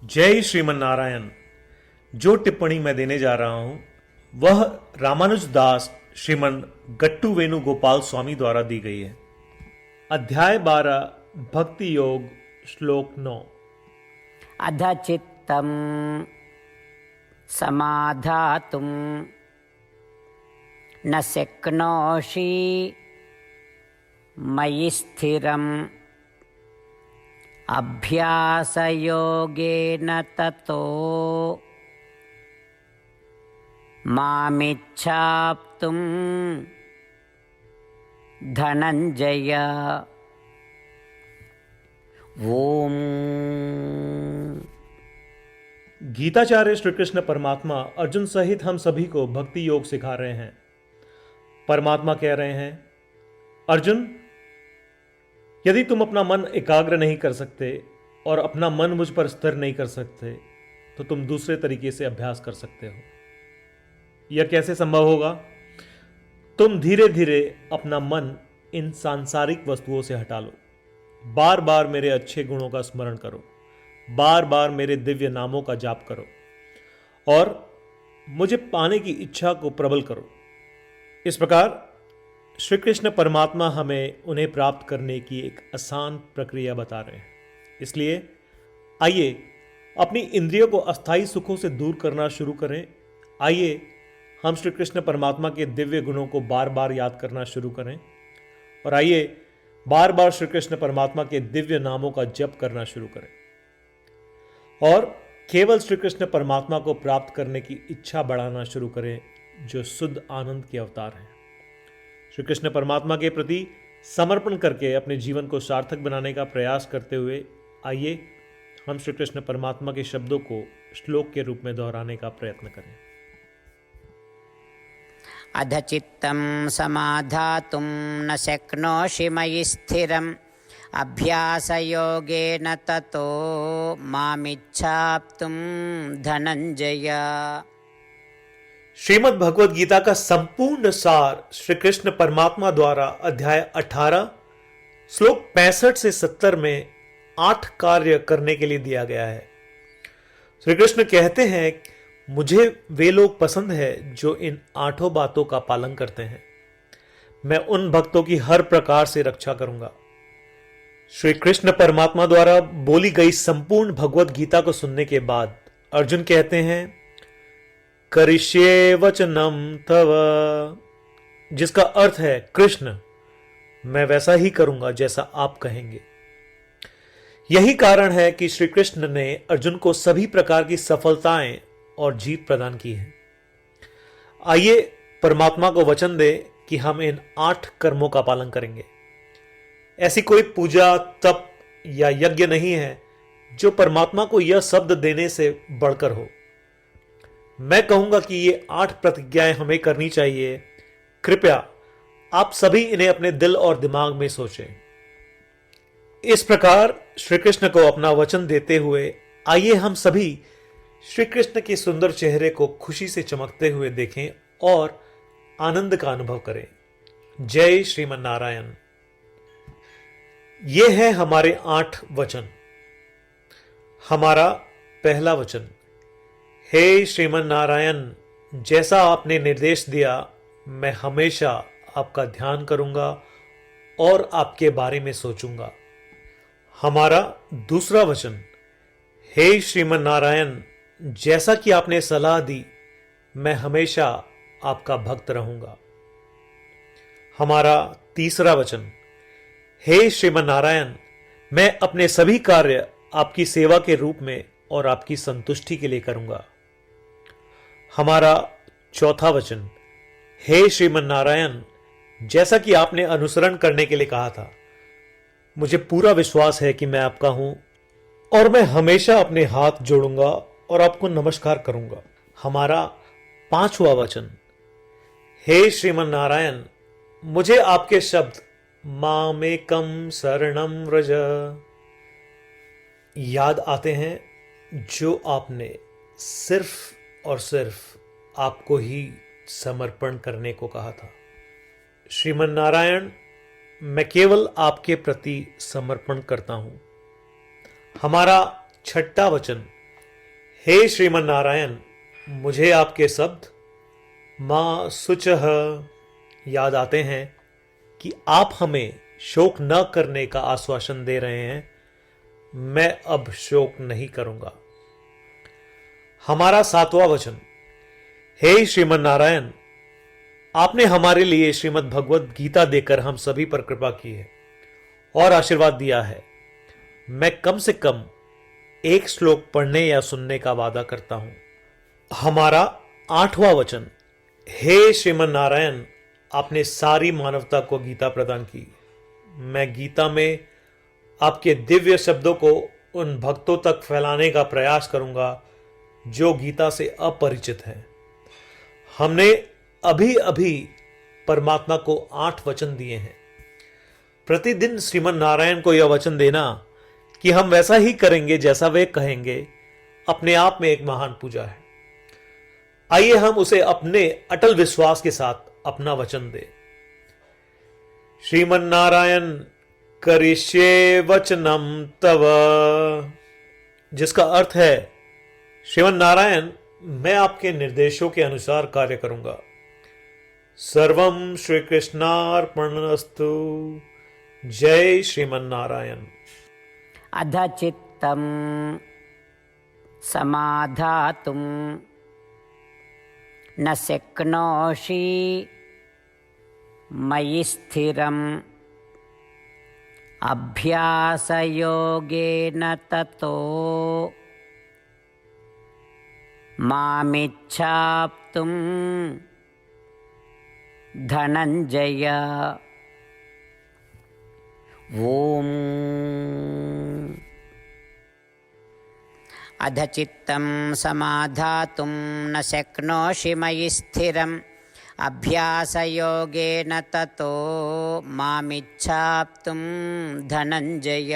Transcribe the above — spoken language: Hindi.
जय श्रीमन नारायण। जो टिप्पणी मैं देने जा रहा हूं वह रामानुज दास श्रीमन गट्टू वेणुगोपाल स्वामी द्वारा दी गई है। अध्याय 12 भक्ति योग श्लोक 9। अध चित्तं समाधातुं न शक्नोषि मयि स्थिरम् अभ्यासयोगेन ततो मामिच्छाप्तुं धनंजय। ओम। गीताचार्य श्री कृष्ण परमात्मा अर्जुन सहित हम सभी को भक्ति योग सिखा रहे हैं। परमात्मा कह रहे हैं, अर्जुन, यदि तुम अपना मन एकाग्र नहीं कर सकते और अपना मन मुझ पर स्थिर नहीं कर सकते तो तुम दूसरे तरीके से अभ्यास कर सकते हो। यह कैसे संभव होगा? तुम धीरे धीरे अपना मन इन सांसारिक वस्तुओं से हटा लो। बार बार मेरे अच्छे गुणों का स्मरण करो, बार बार मेरे दिव्य नामों का जाप करो और मुझे पाने की इच्छा को प्रबल करो। इस प्रकार श्री कृष्ण परमात्मा हमें उन्हें प्राप्त करने की एक आसान प्रक्रिया बता रहे हैं। इसलिए आइए अपनी इंद्रियों को अस्थायी सुखों से दूर करना शुरू करें। आइए हम श्री कृष्ण परमात्मा के दिव्य गुणों को बार बार याद करना शुरू करें और आइए बार बार श्री कृष्ण परमात्मा के दिव्य नामों का जप करना शुरू करें और केवल श्री कृष्ण परमात्मा को प्राप्त करने की इच्छा बढ़ाना शुरू करें, जो शुद्ध आनंद के अवतार हैं। श्री कृष्ण परमात्मा के प्रति समर्पण करके अपने जीवन को सार्थक बनाने का प्रयास करते हुए आइए हम श्री कृष्ण परमात्मा के शब्दों को श्लोक के रूप में दोहराने का प्रयत्न करें। अध चित्तं समाधातुं न शक्नोषि मयि स्थिरम् अभ्यासयोगेन ततो मामिच्छाप्तुं धनंजय। श्रीमद् भगवद गीता का संपूर्ण सार श्री कृष्ण परमात्मा द्वारा अध्याय 18 श्लोक 65 से 70 में 8 कार्य करने के लिए दिया गया है। श्री कृष्ण कहते हैं, मुझे वे लोग पसंद है जो इन 8 बातों का पालन करते हैं। मैं उन भक्तों की हर प्रकार से रक्षा करूंगा। श्री कृष्ण परमात्मा द्वारा बोली गई संपूर्ण भगवद गीता को सुनने के बाद अर्जुन कहते हैं, करिष्ये वचनम तव, जिसका अर्थ है, कृष्ण, मैं वैसा ही करूंगा जैसा आप कहेंगे। यही कारण है कि श्री कृष्ण ने अर्जुन को सभी प्रकार की सफलताएं और जीत प्रदान की है। आइए परमात्मा को वचन दे कि हम इन 8 कर्मों का पालन करेंगे। ऐसी कोई पूजा, तप या यज्ञ नहीं है जो परमात्मा को यह शब्द देने से बढ़कर हो। मैं कहूंगा कि ये 8 प्रतिज्ञाएं हमें करनी चाहिए। कृपया आप सभी इन्हें अपने दिल और दिमाग में सोचें। इस प्रकार श्री कृष्ण को अपना वचन देते हुए आइए हम सभी श्री कृष्ण के सुंदर चेहरे को खुशी से चमकते हुए देखें और आनंद का अनुभव करें। जय श्रीमन नारायण। ये है हमारे 8 वचन। हमारा पहला वचन, हे श्रीमन नारायण, जैसा आपने निर्देश दिया मैं हमेशा आपका ध्यान करूंगा और आपके बारे में सोचूंगा। हमारा दूसरा वचन, हे श्रीमन नारायण, जैसा कि आपने सलाह दी मैं हमेशा आपका भक्त रहूंगा। हमारा तीसरा वचन, हे श्रीमन नारायण, मैं अपने सभी कार्य आपकी सेवा के रूप में और आपकी संतुष्टि के लिए करूंगा। हमारा चौथा वचन, हे श्रीमन नारायण, जैसा कि आपने अनुसरण करने के लिए कहा था, मुझे पूरा विश्वास है कि मैं आपका हूं और मैं हमेशा अपने हाथ जोड़ूंगा और आपको नमस्कार करूंगा। हमारा पांचवा वचन, हे श्रीमन नारायण, मुझे आपके शब्द मामेकम शरणम व्रज याद आते हैं, जो आपने सिर्फ और सिर्फ आपको ही समर्पण करने को कहा था। श्रीमन नारायण, मैं केवल आपके प्रति समर्पण करता हूं। हमारा छठा वचन, हे श्रीमन नारायण, मुझे आपके शब्द मां शुचः याद आते हैं कि आप हमें शोक न करने का आश्वासन दे रहे हैं। मैं अब शोक नहीं करूंगा। हमारा 7वां वचन। हे श्रीमन नारायण, आपने हमारे लिए श्रीमद् भगवद गीता देकर हम सभी पर कृपा की है और आशीर्वाद दिया है। मैं कम से कम एक श्लोक पढ़ने या सुनने का वादा करता हूं। हमारा 8वां वचन। हे श्रीमन नारायण, आपने सारी मानवता को गीता प्रदान की। मैं गीता में आपके दिव्य शब्दों को उन भक्तों तक फैलाने का प्रयास करूंगा जो गीता से अपरिचित हैं। हमने अभी अभी परमात्मा को 8 वचन दिए हैं। प्रतिदिन श्रीमन नारायण को यह वचन देना कि हम वैसा ही करेंगे जैसा वे कहेंगे, अपने आप में एक महान पूजा है। आइए हम उसे अपने अटल विश्वास के साथ अपना वचन दें। श्रीमन नारायण करिष्ये वचनम तव, जिसका अर्थ है श्रीमन नारायण, मैं आपके निर्देशों के अनुसार कार्य करूंगा। सर्वम श्री कृष्णार्पणमस्तु। जय श्रीमन नारायण। अध चित्तं समाधातुं न शक्नोषि मयि स्थिरम् अभ्यासयोगेन ततो मामिच्छाप्तुं धनञ्जय। ओम। अधचित्तं समाधातुं न शक्नोषि मयि स्थिरम् अभ्यासयोगेन ततो मामिच्छाप्तुं धनञ्जय।